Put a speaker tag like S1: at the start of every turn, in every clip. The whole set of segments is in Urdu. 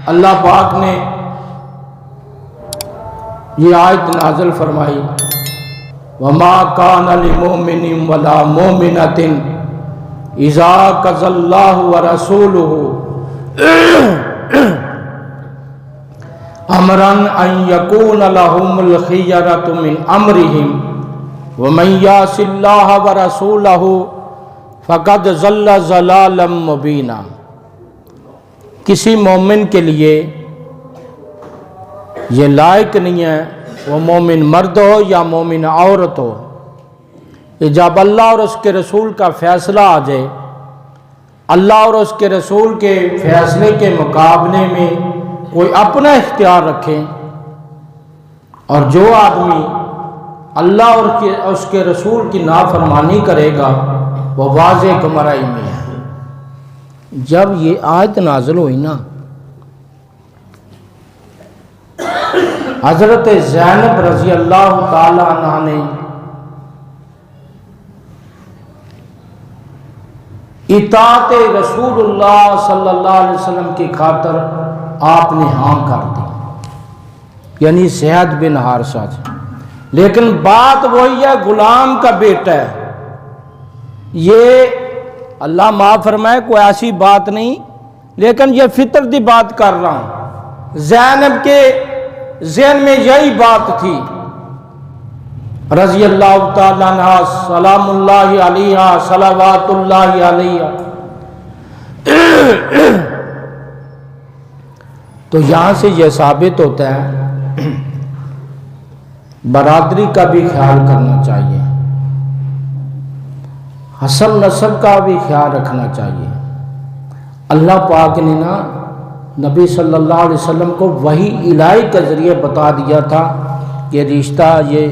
S1: اللہ پاک نے یہ آیت نازل فرمائی، وَمَا كَانَ لِمُؤْمِنٍ وَلَا مُؤْمِنَةٍ إِذَا قَضَى اللَّهُ وَرَسُولُهُ أَمْرًا أَن يَكُونَ لَهُمُ الْخِيَرَةُ مِنْ أَمْرِهِمْ وَمَن يَعْصِ اللَّهَ وَرَسُولَهُ فَقَدْ ضَلَّ ضَلَالًا مُبِينًا۔ کسی مومن کے لیے یہ لائق نہیں ہے، وہ مومن مرد ہو یا مومن عورت ہو، کہ جب اللہ اور اس کے رسول کا فیصلہ آ جائے، اللہ اور اس کے رسول کے فیصلے کے مقابلے میں کوئی اپنا اختیار رکھے، اور جو آدمی اللہ اور اس کے رسول کی نافرمانی کرے گا وہ واضح گمراہی میں ہے۔ جب یہ آیت نازل ہوئی نا، حضرت زینب رضی اللہ تعالی عنہ نے اطاعت رسول اللہ صلی اللہ علیہ وسلم کی خاطر آپ نے ہاں کر دی، یعنی زید بن حارثہ سے۔ لیکن بات وہی ہے، غلام کا بیٹا ہے، یہ اللہ معاف فرمائے کوئی ایسی بات نہیں، لیکن یہ فطرتی بات کر رہا ہوں۔ زینب کے ذہن میں یہی بات تھی رضی اللہ تعالیٰ عنہ، سلام اللہ علیہ، صلوات اللہ علیہ۔ تو یہاں سے یہ ثابت ہوتا ہے برادری کا بھی خیال کرنا چاہیے، حسب نسب کا بھی خیال رکھنا چاہیے۔ اللہ پاک نے نا نبی صلی اللہ علیہ وسلم کو وحی الہی کے ذریعے بتا دیا تھا کہ رشتہ یہ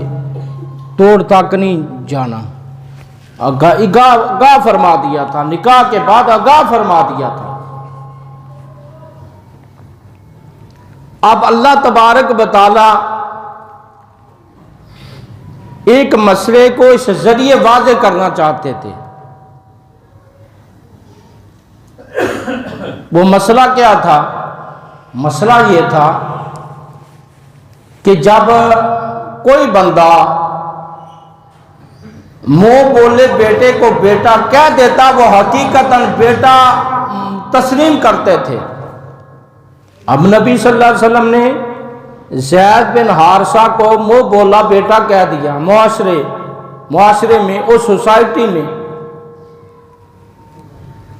S1: توڑ تک نہیں جانا، آگاہ فرما دیا تھا، نکاح کے بعد آگاہ فرما دیا تھا۔ اب اللہ تبارک و تعالی ایک مسئلے کو اس ذریعے واضح کرنا چاہتے تھے۔ وہ مسئلہ کیا تھا؟ مسئلہ یہ تھا کہ جب کوئی بندہ منہ بولے بیٹے کو بیٹا کہہ دیتا، وہ حقیقتاً بیٹا تسلیم کرتے تھے۔ اب نبی صلی اللہ علیہ وسلم نے زید بن حارثہ کو منہ بولا بیٹا کہہ دیا، معاشرے میں، اس سوسائٹی میں،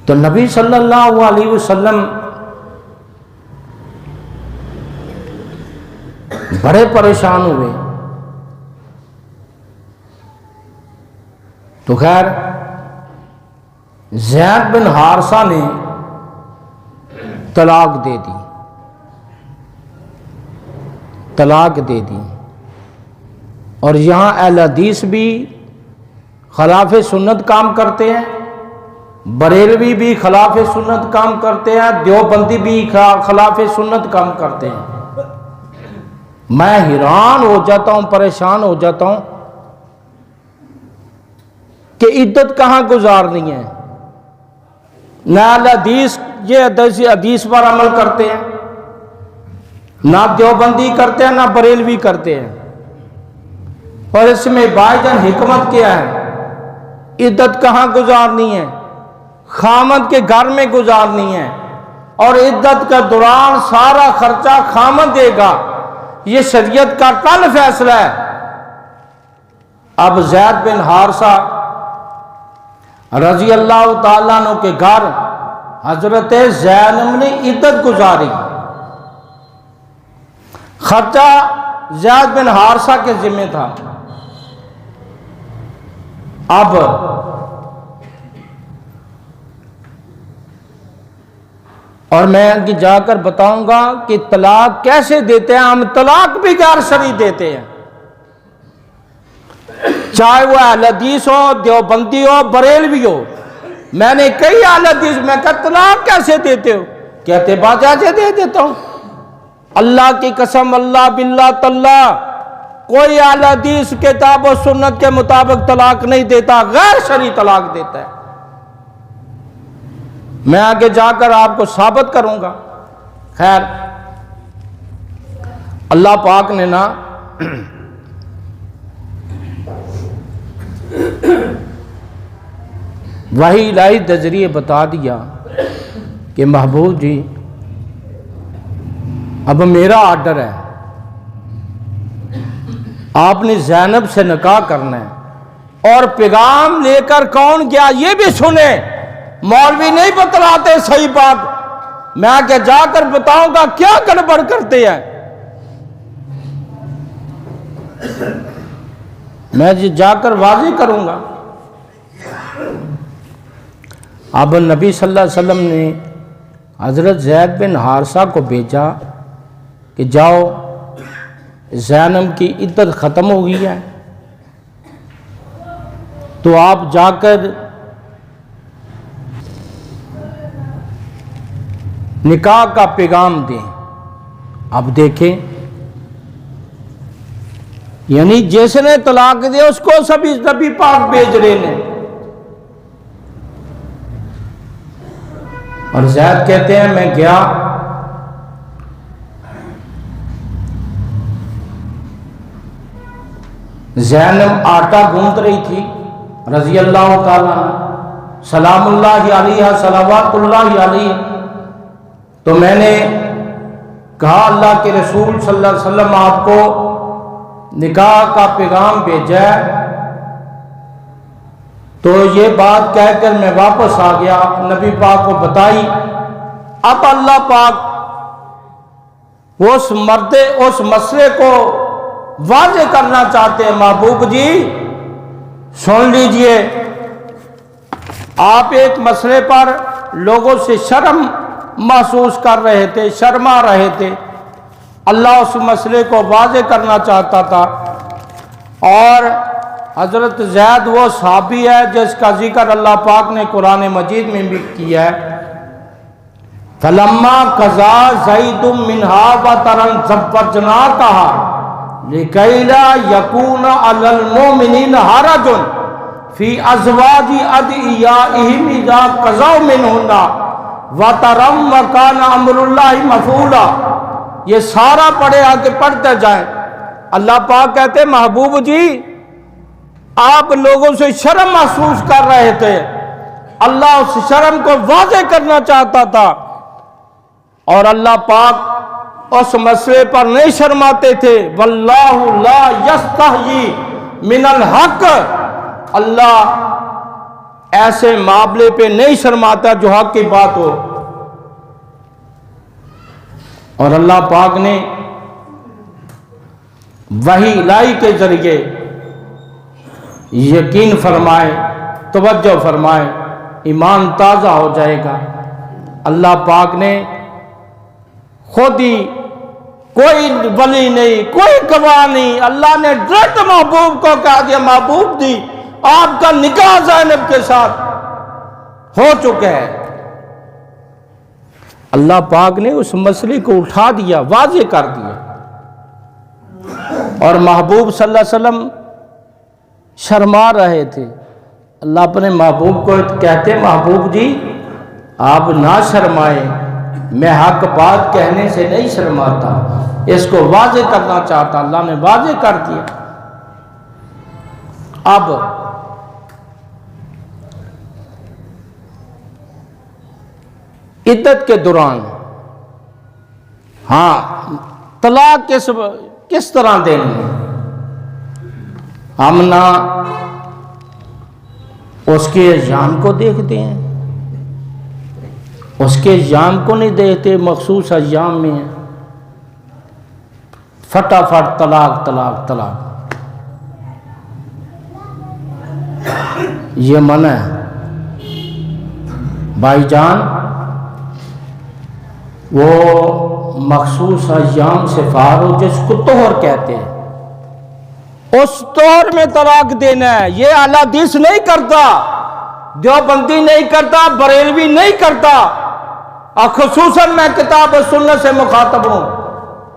S1: تو نبی صلی اللہ علیہ وسلم بڑے پریشان ہوئے۔ تو خیر زید بن حارثہ نے طلاق دے دی، اور یہاں اہل حدیث بھی خلاف سنت کام کرتے ہیں، بریلوی بھی خلاف سنت کام کرتے ہیں، دیوبندی بھی خلاف سنت کام کرتے ہیں۔ میں حیران ہو جاتا ہوں، پریشان ہو جاتا ہوں کہ عدت کہاں گزارنی ہے۔ نہ اہل حدیث یہ حدیث پر عمل کرتے ہیں، نہ دیوبندی کرتے ہیں، نہ بریلوی کرتے ہیں۔ اور اس میں بھائی جان حکمت کیا ہے؟ عدت کہاں گزارنی ہے؟ خامد کے گھر میں گزارنی ہے، اور عدت کا دوران سارا خرچہ خامد دے گا، یہ شریعت کا کل فیصلہ ہے۔ اب زید بن حارثہ رضی اللہ تعالیٰ عنہ کے گھر حضرت زینب نے عدت گزاری، خرچہ زید بن حارثہ کے ذمہ تھا۔ اب اور میں جا کر بتاؤں گا کہ طلاق کیسے دیتے ہیں۔ ہم طلاق بھی غیر شرعی دیتے ہیں، چاہے وہ اہل حدیث ہو، دیوبندی ہو، بریلوی ہو۔ میں نے کئی اہل حدیث میں کہا طلاق کیسے دیتے ہو؟ کہتے باجا سے دے دیتا ہوں۔ اللہ کی قسم، اللہ باللہ تاللہ، کوئی اہل حدیث کتاب و سنت کے مطابق طلاق نہیں دیتا، غیر شرعی طلاق دیتا ہے۔ میں آگے جا کر آپ کو ثابت کروں گا خیر اللہ پاک نے نا وحی الہی کے ذریعے بتا دیا کہ محبوب جی اب میرا آرڈر ہے، آپ نے زینب سے نکاح کرنا ہے، اور پیغام لے کر کون گیا یہ بھی سنے، مولوی نہیں بتلاتے صحیح بات، میں کہ جا کر بتاؤں گا کیا گڑبڑ کرتے ہیں، میں جا کر واضح کروں گا۔ اب نبی صلی اللہ علیہ وسلم نے حضرت زید بن حارثہ کو بھیجا کہ جاؤ زینب کی عدت ختم ہو گئی ہے، تو آپ جا کر نکاح کا پیغام دیں۔ اب دیکھیں یعنی جس نے طلاق دیا اس کو سبھی نبی پاک بھیج رہے ہیں، اور زید کہتے ہیں میں گیا زینب آٹا گوندھ رہی تھی رضی اللہ تعالیٰ عنہ، سلام اللہ علیہ صلوات اللہ علیہ، تو میں نے کہا اللہ کے رسول صلی اللہ علیہ وسلم آپ کو نکاح کا پیغام بھیجا ہے، تو یہ بات کہہ کر میں واپس آ گیا، نبی پاک کو بتائی۔ اب اللہ پاک اس مسئلے کو واضح کرنا چاہتے ہیں، محبوب جی سن لیجئے، آپ ایک مسئلے پر لوگوں سے شرم محسوس کر رہے تھے، شرما رہے تھے، اللہ اس مسئلے کو واضح کرنا چاہتا تھا، اور حضرت زید وہ صحابی ہے جس کا ذکر اللہ پاک نے قرآن مجید میں بھی کیا ہے، فَلَمَّا قَضَىٰ زَيْدٌ مِّنْهَا وَطَرًا زَوَّجْنَاكَهَا لِكَيْ لَا يَكُونَ عَلَى الْمُؤْمِنِينَ حَرَجٌ فِي أَزْوَاجِ أَدْعِيَائِهِمْ إِذَا قَضَوْا مِنْهُنَّ وَطَرًا وَكَانَ أَمْرُ اللَّهِ مَفْعُولًا۔ یہ سارا پڑھے آگے پڑھتے جائیں۔ اللہ پاک کہتے ہیں محبوب جی آپ لوگوں سے شرم محسوس کر رہے تھے، اللہ اس شرم کو واضح کرنا چاہتا تھا، اور اللہ پاک اس مسئلے پر نہیں شرماتے تھے، واللہ لا یستحیی من الحق، اللہ ایسے معاملے پہ نہیں شرماتا جو حق کی بات ہو۔ اور اللہ پاک نے وحی الہی کے ذریعے یقین فرمائے، توجہ فرمائے، ایمان تازہ ہو جائے گا۔ اللہ پاک نے خود ہی کوئی ولی نہیں، کوئی گواہ نہیں، اللہ نے ڈائریکٹ محبوب کو کہا دیا محبوب دی آپ کا نکاح زینب کے ساتھ ہو چکا ہے۔ اللہ پاک نے اس مسئلے کو اٹھا دیا، واضح کر دیا، اور محبوب صلی اللہ علیہ وسلم شرما رہے تھے۔ اللہ اپنے محبوب کو کہتے محبوب جی آپ نہ شرمائیں، میں حق بات کہنے سے نہیں شرماتا، اس کو واضح کرنا چاہتا، اللہ نے واضح کر دیا۔ اب عدت کے دوران ہاں طلاق کس طرح دینی ہے، ہم نہ اس کے ایام کو دیکھتے ہیں، اس کے ایام کو نہیں دیکھتے، مخصوص ایام میں فٹافٹ طلاق طلاق طلاق، یہ منع ہے بھائی جان۔ وہ مخصوص ایام سے فارغ جس کو طہر کہتے ہیں، اس طہر میں طلاق دینا ہے، یہ اعلیٰ حدیث نہیں کرتا، دیوبندی نہیں کرتا، بریلوی نہیں کرتا، اور خصوصاً میں کتاب و سنت سے مخاطب ہوں،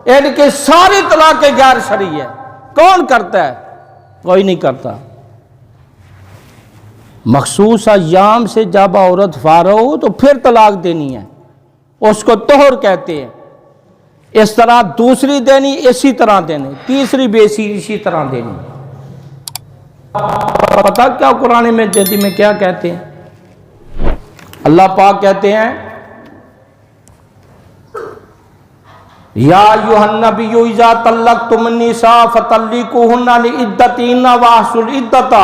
S1: ان کی ساری طلاقیں غیر شرعی ہے، کون کرتا ہے؟ کوئی نہیں کرتا۔ مخصوص ایام سے جب عورت فارغ ہو تو پھر طلاق دینی ہے، اس کو طہر کہتے ہیں۔ اس طرح دوسری دینی اسی طرح دینی، تیسری بھی اسی طرح دینی۔ پتہ کیا قرآن مجید میں کیا کہتے ہیں؟ اللہ پاک کہتے ہیں یا ایھا النبی اذا طلقتم النساء فطلقوهن لعدتهن واحصوا العدة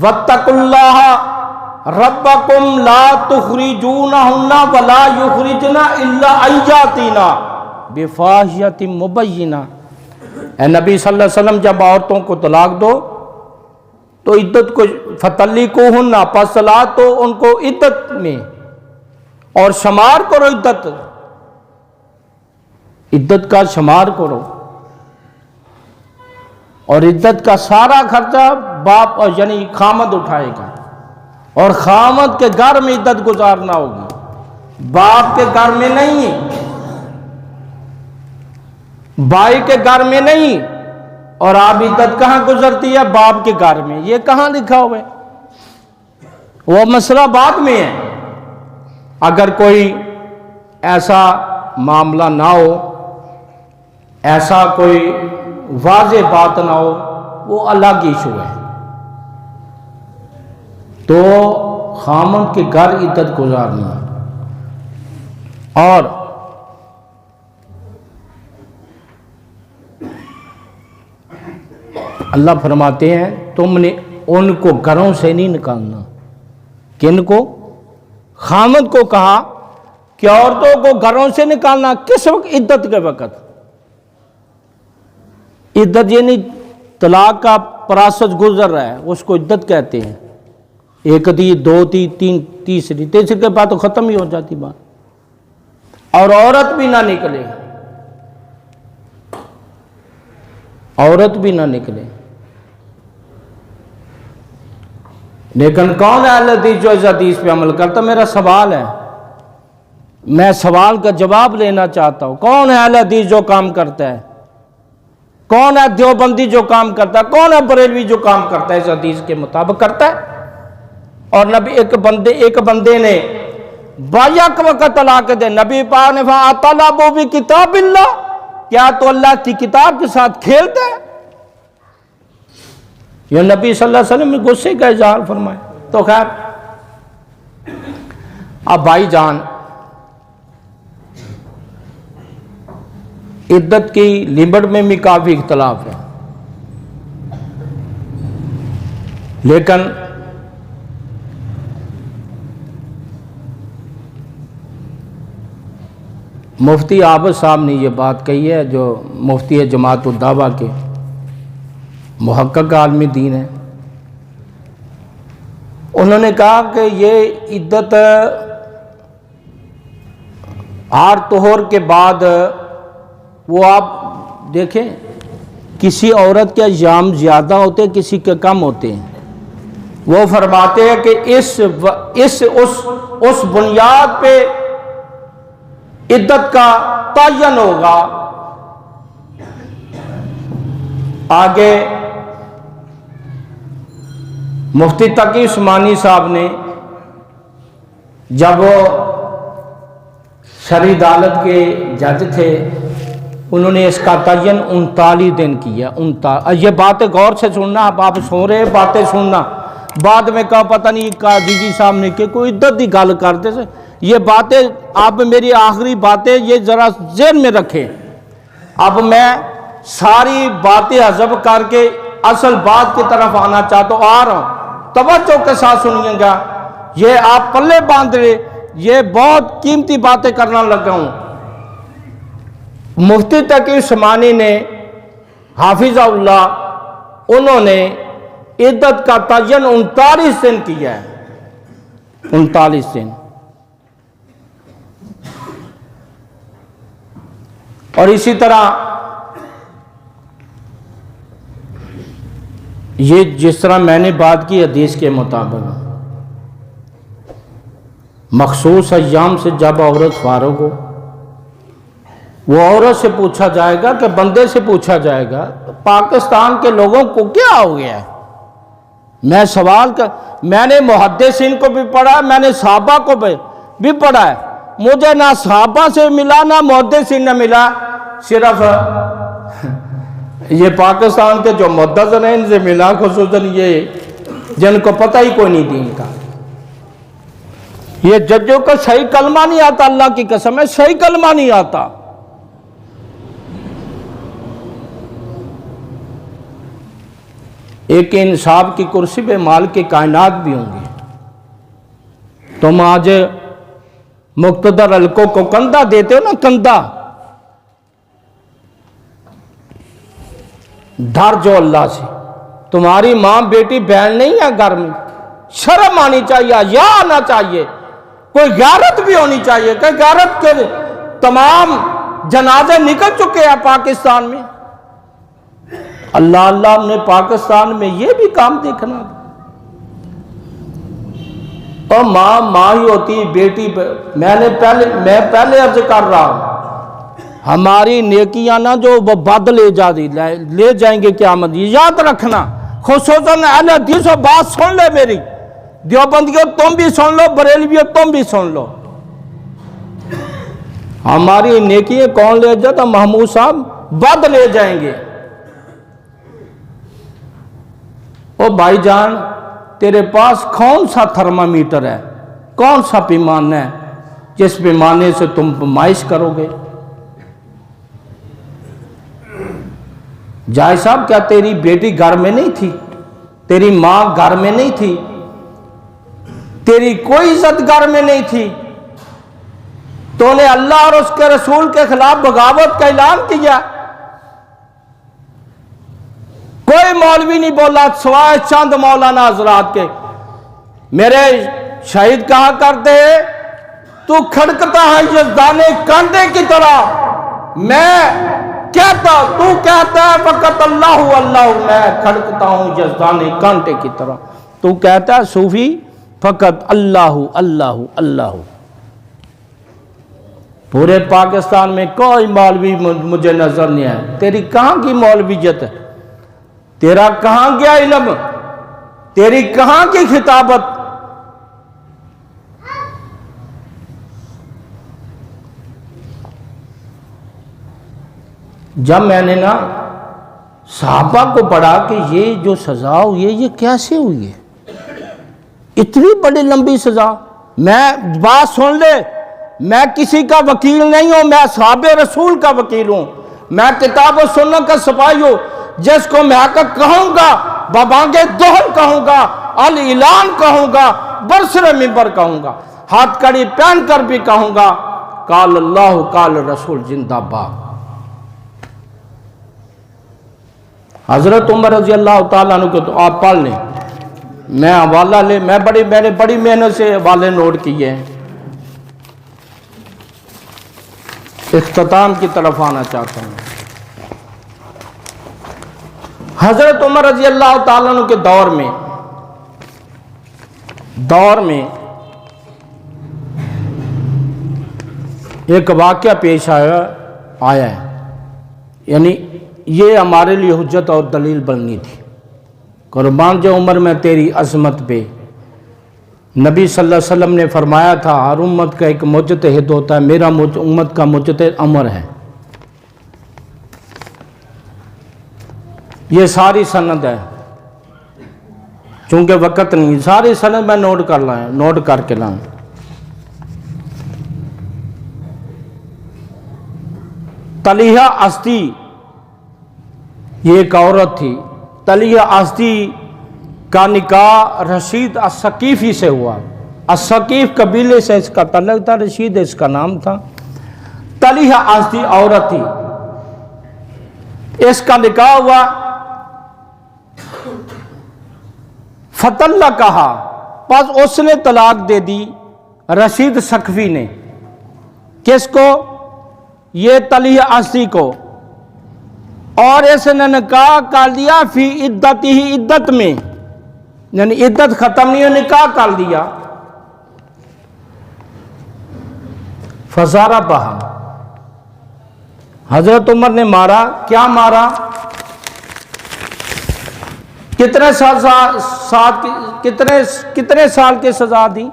S1: واتقوا الله ربکم لا تخرجونہن ولا یخرجن الا ان یاتین بفاحشۃ مبینہ۔ اے نبی صلی اللہ علیہ وسلم جب عورتوں کو طلاق دو تو عدت کو فطلقوہن، پس طلاق تو ان کو عدت میں، اور شمار کرو عدت کا شمار کرو، اور عدت کا سارا خرچہ باپ یعنی خامد اٹھائے گا، اور خامد کے گھر میں عدت گزارنا ہوگی، باپ کے گھر میں نہیں، بھائی کے گھر میں نہیں۔ اور آپ عدت کہاں گزرتی ہے؟ باپ کے گھر میں۔ یہ کہاں لکھا ہوا ہے؟ وہ مسئلہ بعد میں ہے۔ اگر کوئی ایسا معاملہ نہ ہو، ایسا کوئی واضح بات نہ ہو، وہ الگ ایشو ہے، تو خامن کے گھر عدت گزارنی ہے۔ اور اللہ فرماتے ہیں تم نے ان کو گھروں سے نہیں نکالنا۔ کن کو؟ خامد کو کہا کہ عورتوں کو گھروں سے نکالنا کس وقت؟ عدت کے وقت۔ عدت یعنی طلاق کا پراسس گزر رہا ہے، اس کو عدت کہتے ہیں۔ ایک دی، دو دی، تیسری کے بعد تو ختم ہی ہو جاتی بات۔ اور عورت بھی نہ نکلے، عورت بھی نہ نکلے۔ لیکن کون ہے اہل حدیث جو اس حدیث پہ عمل کرتا؟ میرا سوال ہے، میں سوال کا جواب لینا چاہتا ہوں۔ کون ہے اہل حدیث جو کام کرتا ہے؟ کون ہے دیوبندی جو کام کرتا ہے؟ کون ہے بریلوی جو کام کرتا ہے اس حدیث کے مطابق کرتا ہے؟ اور نبی ایک بندے نے بیک وقت طلاق دے، نبی پاک نے فَأَطَلَبُوا بِكِتَابِ اللَّهِ، کیا تو اللہ کی کتاب کے ساتھ کھیلتا ہے؟ یہ نبی صلی اللہ علیہ وسلم نے غصے کا اظہار فرمائے۔ تو خیر، اب بھائی جان، عدت کی لمٹ میں بھی کافی اختلاف ہے، لیکن مفتی عابد صاحب نے یہ بات کہی ہے، جو مفتی جماعت الدعوہ کے محقق عالم دین ہے۔ انہوں نے کہا کہ یہ عدت ہر طہور کے بعد، وہ آپ دیکھیں کسی عورت کے ایام زیادہ ہوتے ہیں، کسی کے کم ہوتے ہیں۔ وہ فرماتے ہیں کہ اس بنیاد پہ عدت کا تعین ہوگا۔ آگے مفتی تقی عثمانی صاحب نے جب وہ شرعی عدالت کے جج تھے، انہوں نے اس کا تعین 39 دن کیا۔ یہ باتیں غور سے سننا، آپ سو رہے باتیں سننا، بعد میں کہا پتہ نہیں قاضی جی صاحب نے کہ کوئی عدت دی گل کرتے سے۔ یہ باتیں آپ میری آخری باتیں یہ ذرا ذہن میں رکھیں۔ اب میں ساری باتیں حذف کر کے اصل بات کی طرف آنا چاہتا ہوں، آ رہا ہوں، توجہ کے ساتھ سنیے گا۔ یہ آپ پلے باندھ رہے، یہ بہت قیمتی باتیں کرنا لگا ہوں۔ مفتی تقی عثمانی نے حافظ اللہ، انہوں نے عدت کا تعین 39 دن کیا ہے، 39 دن۔ اور اسی طرح یہ جس طرح میں نے بات کی حدیث کے مطابق، مخصوص ایام سے جب عورت فارغ ہو، وہ عورت سے پوچھا جائے گا کہ بندے سے پوچھا جائے گا پاکستان کے لوگوں کو کیا ہو گیا ہے؟ میں سوال کر، میں نے محدثین کو بھی پڑھا، میں نے صحابہ کو بھی پڑھا ہے، مجھے نہ صحابہ سے ملا نہ محدثین نے ملا، صرف یہ پاکستان کے جو محدثین ہیں ان سے ملا، خصوصاً یہ جن کو پتہ ہی کوئی نہیں دین کا۔ یہ ججوں کو صحیح کلمہ نہیں آتا، اللہ کی قسم ہے صحیح کلمہ نہیں آتا۔ ایک انصاف کی کرسی پہ مالک کائنات بھی ہوں گے۔ تم آج مقتدر حلقوں کو کندھا دیتے ہو نا، کندھا، ڈر جو اللہ سے۔ تمہاری ماں بیٹی بہن نہیں ہے گھر میں، شرم آنی چاہیے، یا آنا چاہیے، کوئی غیرت بھی ہونی چاہیے کہ غیرت کے تمام جنازے نکل چکے ہیں پاکستان میں۔ اللہ اللہ نے پاکستان میں یہ بھی کام دیکھنا۔ اور ماں ہی ہوتی، بیٹی میں پہلے عرض کر رہا ہوں، ہماری نیکیاں نا جو بد لے جائیں گے قیامت، یاد رکھنا۔ خصوصاً اہل حدیثوں بات سن لے میری، دیوبندیوں تم بھی سن لو، بریلویوں تم بھی سن لو۔ ہماری نیکیاں کون لے جاتا؟ محمود صاحب بد لے جائیں گے۔ او بھائی جان، تیرے پاس کون سا تھرمامیٹر ہے، کون سا پیمانہ ہے جس پیمانے سے تم پیمائش کرو گے؟ جائے صاحب، کیا تیری بیٹی گھر میں نہیں تھی؟ تیری ماں گھر میں نہیں تھی؟ تیری کوئی عزت گھر میں نہیں تھی؟ تو نے اللہ اور اس کے رسول کے خلاف بغاوت کا اعلان کیا۔ کوئی مولوی نہیں بولا سوائے چند مولانا حضرات کے۔ میرے شہید کہا کرتے ہیں، تو کھڑکتا ہے یزدانے کانٹے کی طرح، میں کہتا، تو کہتا ہے فقط اللہ اللہ، میں کھڑکتا ہوں یزدانے کانٹے کی طرح، تو کہتا ہے صوفی فقط اللہ اللہ اللہ۔ پورے پاکستان میں کوئی مولوی مجھے نظر نہیں آیا۔ تیری کہاں کی مولویت ہے؟ تیرا کہاں گیا علم؟ تیری کہاں کی خطابت؟ جب میں نے نا صحابہ کو پڑھا کہ یہ جو سزا ہوئی ہے یہ کیسے ہوئی ہے، اتنی بڑی لمبی سزا، میں بات سن لے، میں کسی کا وکیل نہیں ہوں، میں صحابہ رسول کا وکیل ہوں، میں کتاب و سنت کا سپاہی ہوں۔ جس کو میں آ کر کہوں گا، ببانگے دوہر کہوں گا، اعلان کہوں گا، برسر منبر کہوں گا، ہاتھ کڑی پہن کر بھی کہوں گا، قال اللہ قال رسول زندہ باد۔ حضرت عمر رضی اللہ تعالیٰ عنہ کو تو آپ پڑھ لیں، میں حوالہ لے، میں نے بڑی محنت سے حوالے نوٹ کیے ہیں۔ اختتام کی طرف آنا چاہتا ہوں۔ حضرت عمر رضی اللہ تعالیٰ عنہ کے دور میں ایک واقعہ پیش آیا ہے، یعنی یہ ہمارے لیے حجت اور دلیل بننی تھی۔ قربان جو عمر میں تیری عظمت پہ، نبی صلی اللہ علیہ وسلم نے فرمایا تھا ہر امت کا ایک مجتہد ہوتا ہے، میرا امت کا مجتہد عمر ہے۔ یہ ساری سند ہے، چونکہ وقت نہیں، ساری سند میں نوٹ کر کے لاؤں۔ طلیحہ ازدی، یہ ایک عورت تھی، طلیحہ ازدی کا نکاح رشید الثقیفی سے ہوا۔ الثقیف قبیلے سے اس کا تعلق تھا، رشید اس کا نام تھا۔ طلیحہ ازدی عورت تھی، اس کا نکاح ہوا، فتح کہا، پس اس نے طلاق دے دی رشید ثقفی نے۔ کس کو؟ یہ طلیحہ ازدی کو۔ اور اس نے نکاح کر دیا فی عدتی ہی، عدت میں، یعنی عدت ختم نہیں ہوئی، نکاح کر دیا۔ فضربہا، حضرت عمر نے مارا۔ کیا مارا؟ کتنے سال کی سزا دی؟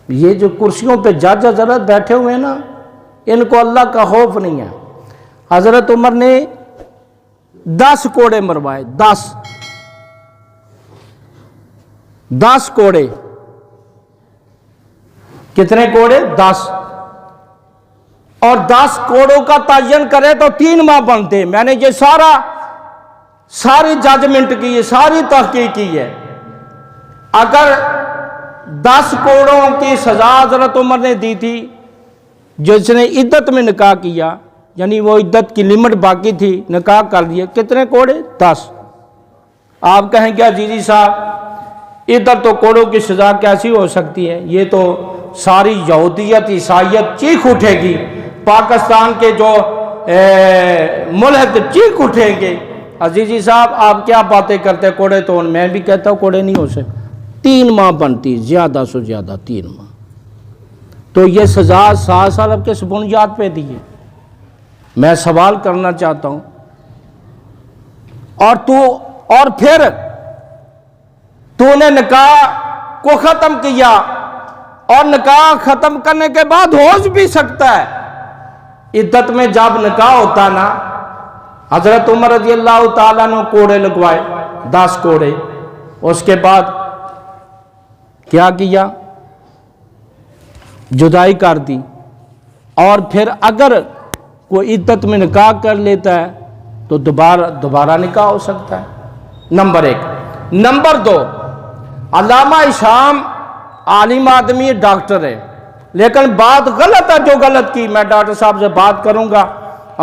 S1: یہ جو کرسیوں پہ جج حضرت بیٹھے ہوئے ہیں نا، ان کو اللہ کا خوف نہیں ہے۔ حضرت عمر نے 10 کوڑے مروائے، 10 کوڑے۔ کتنے کوڑے؟ 10۔ اور 10 کوڑوں کا تعین کرے تو 3 ماہ بنتے۔ میں نے یہ ساری ججمنٹ کی ہے، ساری تحقیق کی ہے۔ اگر 10 کوڑوں کی سزا حضرت عمر نے دی تھی، جس نے عدت میں نکاح کیا، یعنی وہ عدت کی لمٹ باقی تھی، نکاح کر لیے، کتنے کوڑے؟ 10۔ آپ کہیں کیا جی صاحب ادھر تو کوڑوں کی سزا کیسی ہو سکتی ہے؟ یہ تو ساری یہودیت عیسائیت چیخ اٹھے گی، پاکستان کے جو ملحد چیخ اٹھیں گے، عزیزی صاحب آپ کیا باتیں کرتے کوڑے تو؟ میں بھی کہتا ہوں کوڑے نہیں ہو سکتے، 3 ماہ بنتی، زیادہ سے زیادہ 3 ماہ۔ تو یہ سزا 7 سال اب کس بنیاد پہ دی ہے؟ میں سوال کرنا چاہتا ہوں۔ اور پھر تو نے نکاح کو ختم کیا، اور نکاح ختم کرنے کے بعد ہو بھی سکتا ہے۔ عدت میں جب نکاح ہوتا نا، حضرت عمر رضی اللہ تعالیٰ نے کوڑے لگوائے، 10 کوڑے۔ اس کے بعد کیا کیا؟ جدائی کر دی۔ اور پھر اگر کوئی عدت میں نکاح کر لیتا ہے تو دوبارہ نکاح ہو سکتا ہے، نمبر 1۔ نمبر 2، علامہ ہشام عالم آدمی، ڈاکٹر ہے، لیکن بات غلط ہے جو غلط کی۔ میں ڈاکٹر صاحب سے بات کروں گا،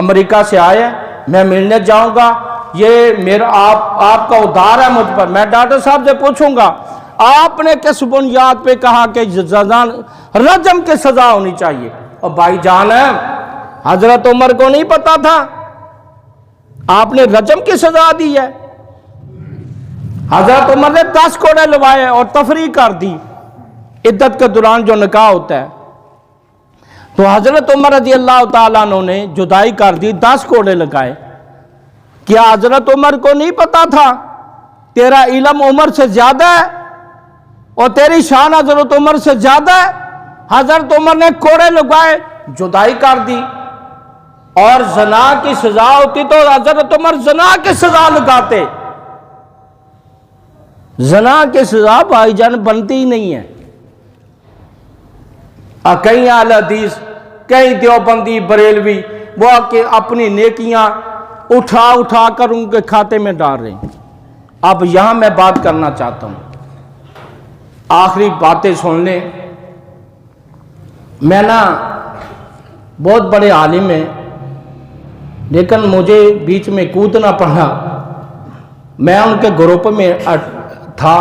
S1: امریکہ سے آئے ہیں، میں ملنے جاؤں گا، یہ میرا آپ کا ادھار ہے مجھ پر۔ میں ڈاکٹر صاحب سے پوچھوں گا آپ نے کس بنیاد پہ کہا کہ رجم کی سزا ہونی چاہیے؟ اور بھائی جان ہے، حضرت عمر کو نہیں پتا تھا آپ نے رجم کی سزا دی ہے؟ حضرت عمر نے 10 کوڑے لوائے اور تفریح کر دی عدت کے دوران جو نکاح ہوتا ہے۔ تو حضرت عمر رضی اللہ تعالیٰ عنہ نے جدائی کر دی، 10 کوڑے لگائے۔ کیا حضرت عمر کو نہیں پتا تھا تیرا علم عمر سے زیادہ ہے اور تیری شان حضرت عمر سے زیادہ ہے؟ حضرت عمر نے کوڑے لگائے، جدائی کر دی۔ اور زنا کی سزا ہوتی تو حضرت عمر زنا کی سزا لگاتے۔ زنا کی سزا بھائی جان بنتی ہی نہیں ہے۔ کئی اہل حدیث، کئی دیوبندی، بریلوی، وہ کہ اپنی نیکیاں اٹھا کر ان کے کھاتے میں ڈال رہے ہیں۔ اب یہاں میں بات کرنا چاہتا ہوں، آخری باتیں سن لیں۔ میں نا بہت بڑے عالم ہیں، لیکن مجھے بیچ میں کودنا پڑا، میں ان کے گروپ میں تھا۔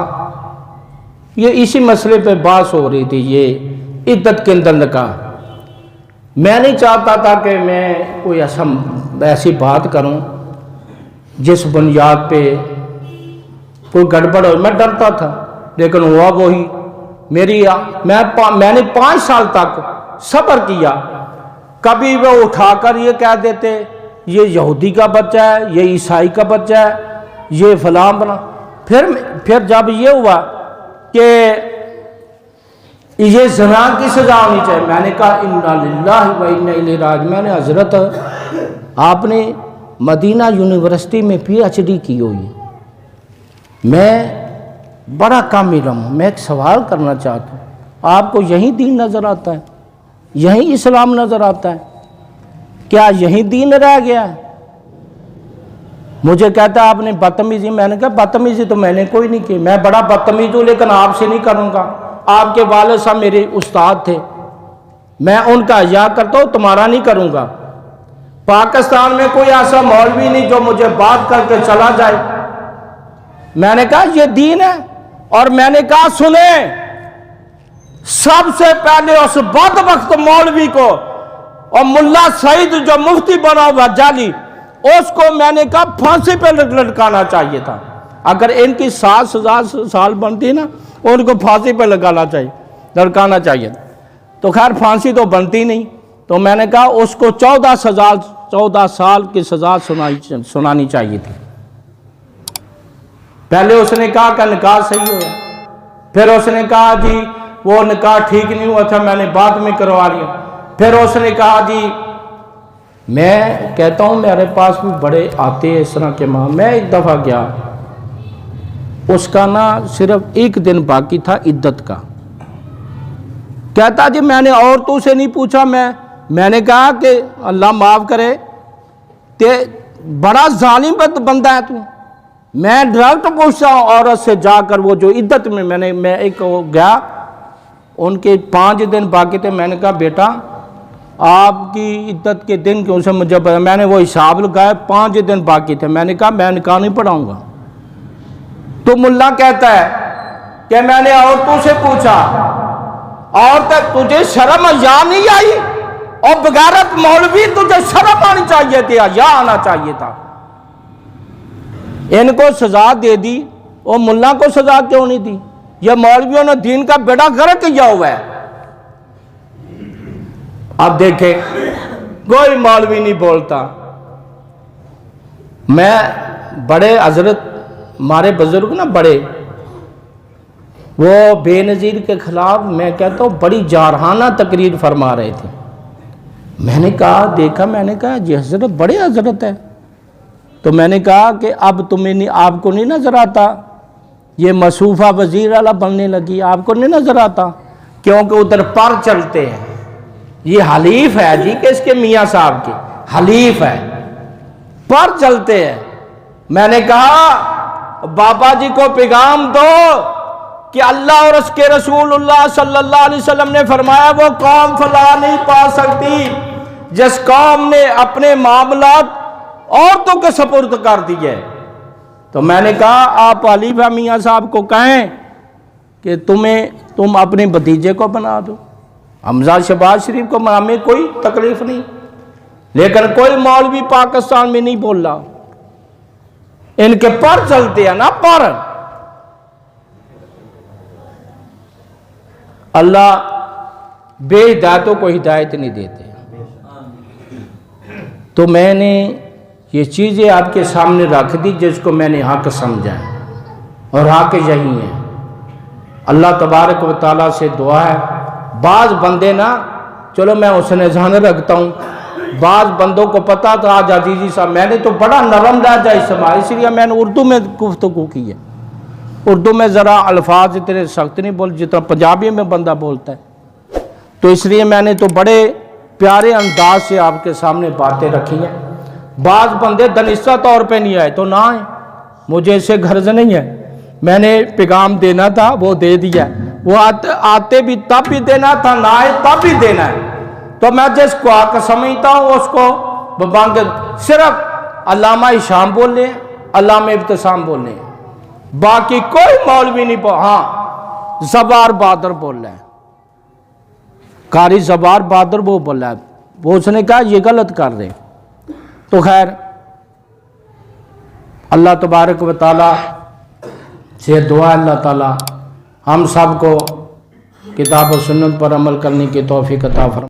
S1: یہ اسی مسئلے پہ بات ہو رہی تھی، یہ عدت کے اندر نکاح۔ میں نہیں چاہتا تھا کہ میں کوئی ایسی بات کروں جس بنیاد پہ کوئی گڑبڑ ہو، میں ڈرتا تھا، لیکن ہوا وہی۔ میں نے 5 سال تک صبر کیا۔ کبھی وہ اٹھا کر یہ کہہ دیتے یہ یہودی کا بچہ ہے، یہ عیسائی کا بچہ ہے، یہ فلاں بنا۔ پھر جب یہ ہوا کہ یہ زنا کی سزا ہونی چاہیے، میں نے کہا انا للہ و انا الیہ راجعون۔ میں نے حضرت آپ نے مدینہ یونیورسٹی میں پی ایچ ڈی کی ہوئی ہے، میں بڑا کم علم ہوں، میں ایک سوال کرنا چاہتا ہوں، آپ کو یہی دین نظر آتا ہے؟ یہی اسلام نظر آتا ہے؟ کیا یہی دین رہ گیا ہے؟ مجھے کہتا ہے آپ نے بدتمیزی، میں نے کہا بدتمیزی تو میں نے کوئی نہیں کی، میں بڑا بدتمیز ہوں لیکن آپ سے نہیں کروں گا۔ آپ کے والد صاحب میرے استاد تھے، میں ان کا حیا کرتا ہوں، تمہارا نہیں کروں گا۔ پاکستان میں کوئی ایسا مولوی نہیں جو مجھے بات کر کے چلا جائے۔ میں نے کہا یہ دین ہے، اور میں نے کہا سنیں، سب سے پہلے اس بدبخت مولوی کو اور ملا سعید جو مفتی بنا ہوا جعلی، اس کو میں نے کہا پھانسی پہ لٹکانا چاہیے تھا۔ اگر ان کی 7 سال بنتی نا، ان کو پھانسی پہ لٹکانا چاہیے تھا۔ تو خیر پھانسی تو بنتی نہیں، تو میں نے کہا اس کو 14 سال کی سزا سنانی چاہیے تھی۔ پہلے اس نے کہا کہ نکاح صحیح ہوا، پھر اس نے کہا جی وہ نکاح ٹھیک نہیں ہوا تھا، میں نے بعد میں کروا لیا۔ پھر اس نے کہا جی میں کہتا ہوں میرے پاس بھی بڑے آتے ہیں اس طرح کے ماں۔ میں ایک دفعہ گیا، اس کا نا صرف ایک دن باقی تھا عدت کا، کہتا جی میں نے عورتوں سے نہیں پوچھا، میں نے کہا کہ اللہ معاف کرے تے بڑا ظالم بندہ ہے تو، میں ڈائریکٹ پوچھتا ہوں عورت سے جا کر، وہ جو عدت میں ایک گیا، ان کے 5 دن باقی تھے، میں نے کہا بیٹا آپ کی عدت کے دن کیوں سے مجھے پتا، میں نے وہ حساب لگایا 5 دن باقی تھے، میں نے کہا میں نکاح نہیں پڑھاؤں گا۔ تو ملا کہتا ہے کہ میں نے عورتوں سے پوچھا، عورت تجھے شرم حیا نہیں آئی؟ اور بغیرت مولوی تجھے شرم آنی چاہیے تھی، حیا آنا چاہیے تھا۔ ان کو سزا دے دی، اور ملا کو سزا کیوں نہیں دی؟ یہ مولویوں نے دین کا بیڑا غرق کیا ہوا ہے۔ اب دیکھیں کوئی مولوی نہیں بولتا۔ میں بڑے حضرت ہمارے بزرگ نا بڑے، وہ بے نظیر کے خلاف میں کہتا ہوں بڑی جارحانہ تقریر فرما رہے تھے۔ میں نے کہا دیکھا، میں نے کہا یہ حضرت بڑے حضرت ہے، تو میں نے کہا کہ اب آپ کو نہیں نظر آتا یہ مصوفہ وزیر والا بننے لگی، آپ کو نہیں نظر آتا؟ کیونکہ ادھر پر چلتے ہیں، یہ حلیف ہے جی کہ اس کے میاں صاحب کی حلیف ہے، پر چلتے ہیں۔ میں نے کہا بابا جی کو پیغام دو کہ اللہ اور اس کے رسول اللہ صلی اللہ علیہ وسلم نے فرمایا وہ قوم فلاح نہیں پا سکتی جس قوم نے اپنے معاملات عورتوں کے سپرد کر دیے۔ تو میں نے کہا آپ حلیفہ میاں صاحب کو کہیں کہ تم اپنے بھتیجے کو بنا دو، حمزہ شہباز شریف کو ہمیں کوئی تکلیف نہیں، لیکن کوئی مولوی پاکستان میں نہیں بول رہا، ان کے پر چلتے ہیں نا پر۔ اللہ بے ہدایتوں کو ہدایت نہیں دیتے۔ تو میں نے یہ چیزیں آپ کے سامنے رکھ دی جس کو میں نے حق سمجھا ہے، اور حق یہی ہے۔ اللہ تبارک و تعالیٰ سے دعا ہے، بعض بندے نا، چلو میں حسن ظن رکھتا ہوں، بعض بندوں کو پتا تھا آج عزیزی صاحب میں نے تو بڑا نرم لہجہ استعمال، اس لیے میں نے اردو میں گفتگو کی ہے۔ اردو میں ذرا الفاظ اتنے سخت نہیں بول جتنا پنجابی میں بندہ بولتا ہے، تو اس لیے میں نے تو بڑے پیارے انداز سے آپ کے سامنے باتیں رکھی ہیں۔ بعض بندے دنستہ طور پہ نہیں آئے تو نہ آئے، مجھے اسے غرض نہیں ہے، میں نے پیغام دینا تھا وہ دے دیا، وہ آتے بھی تب بھی دینا تھا، نہ آئے تب بھی دینا ہے۔ تو میں جس کو حق سمجھتا ہوں اس کو صرف علامہ ہشام بول لیں، علامہ ابتسام بول لیں، باقی کوئی مولوی نہیں بول۔ ہاں زبار بہادر بول رہا ہے، قاری زبار بہادر وہ بول رہا ہے، وہ اس نے کہا یہ غلط کر رہے۔ تو خیر اللہ تبارک و تعالیٰ سے دعا اللہ تعالیٰ ہم سب کو کتاب و سنت پر عمل کرنے کی توفیق عطا فرمائے۔